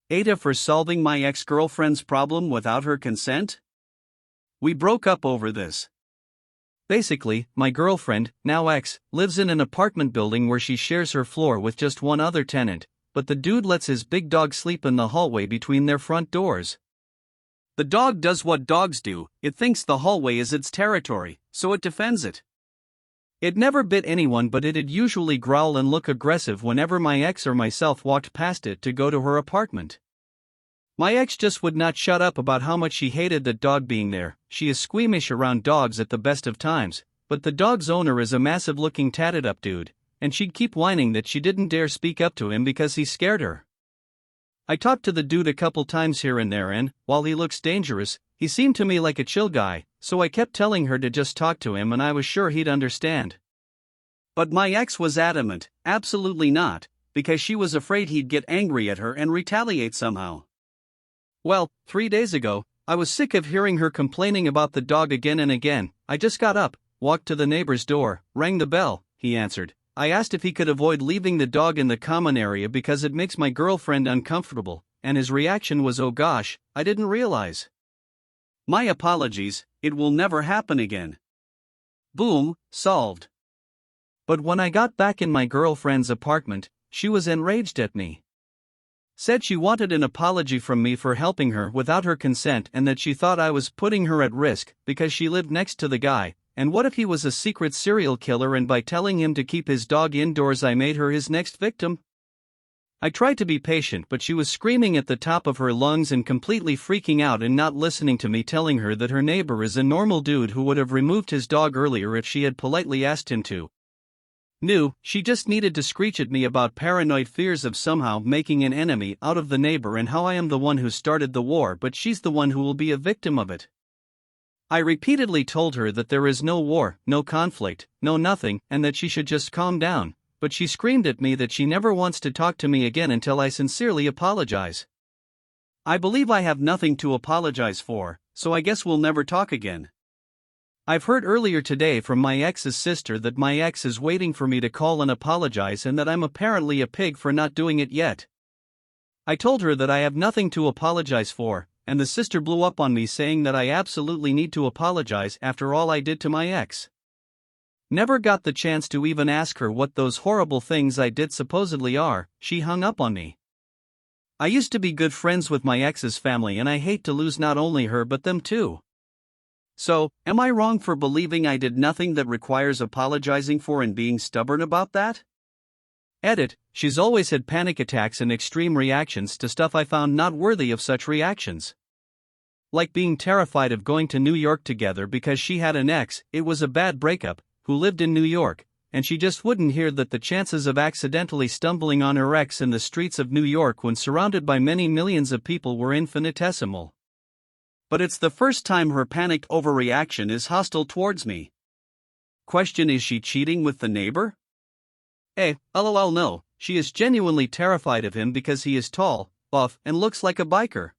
Ada for solving my ex-girlfriend's problem without her consent? We broke up over this. Basically, my girlfriend, now ex, lives in an apartment building where she shares her floor with just one other tenant, but the dude lets his big dog sleep in the hallway between their front doors. The dog does what dogs do, it thinks the hallway is its territory, so it defends it. It never bit anyone, but it'd usually growl and look aggressive whenever my ex or myself walked past it to go to her apartment. My ex just would not shut up about how much she hated that dog being there. She is squeamish around dogs at the best of times, but the dog's owner is a massive-looking tatted-up dude, and she'd keep whining that she didn't dare speak up to him because he scared her. I talked to the dude a couple times here and there, and, while he looks dangerous, he seemed to me like a chill guy, so I kept telling her to just talk to him and I was sure he'd understand. But my ex was adamant, absolutely not, because she was afraid he'd get angry at her and retaliate somehow. Well, 3 days ago, I was sick of hearing her complaining about the dog again and again. I just got up, walked to the neighbor's door, rang the bell, he answered. I asked if he could avoid leaving the dog in the common area because it makes my girlfriend uncomfortable, and his reaction was, "Oh gosh, I didn't realize." My apologies, it will never happen again. Boom, solved. But when I got back in my girlfriend's apartment, she was enraged at me. Said she wanted an apology from me for helping her without her consent and that she thought I was putting her at risk because she lived next to the guy, and what if he was a secret serial killer and by telling him to keep his dog indoors I made her his next victim? I tried to be patient, but she was screaming at the top of her lungs and completely freaking out and not listening to me telling her that her neighbor is a normal dude who would have removed his dog earlier if she had politely asked him to. She just needed to screech at me about paranoid fears of somehow making an enemy out of the neighbor and how I am the one who started the war, but she's the one who will be a victim of it. I repeatedly told her that there is no war, no conflict, no nothing, and that she should just calm down, but she screamed at me that she never wants to talk to me again until I sincerely apologize. I believe I have nothing to apologize for, so I guess we'll never talk again. I've heard earlier today from my ex's sister that my ex is waiting for me to call and apologize and that I'm apparently a pig for not doing it yet. I told her that I have nothing to apologize for, and the sister blew up on me saying that I absolutely need to apologize after all I did to my ex. Never got the chance to even ask her what those horrible things I did supposedly are. She hung up on me. I used to be good friends with my ex's family and I hate to lose not only her but them too. So, am I wrong for believing I did nothing that requires apologizing for and being stubborn about that? Edit, she's always had panic attacks and extreme reactions to stuff I found not worthy of such reactions. Like being terrified of going to New York together because she had an ex, it was a bad breakup, who lived in New York, and she just wouldn't hear that the chances of accidentally stumbling on her ex in the streets of New York when surrounded by many millions of people were infinitesimal. But it's the first time her panicked overreaction is hostile towards me. Question: is she cheating with the neighbor? Lol no, she is genuinely terrified of him because he is tall, buff, and looks like a biker.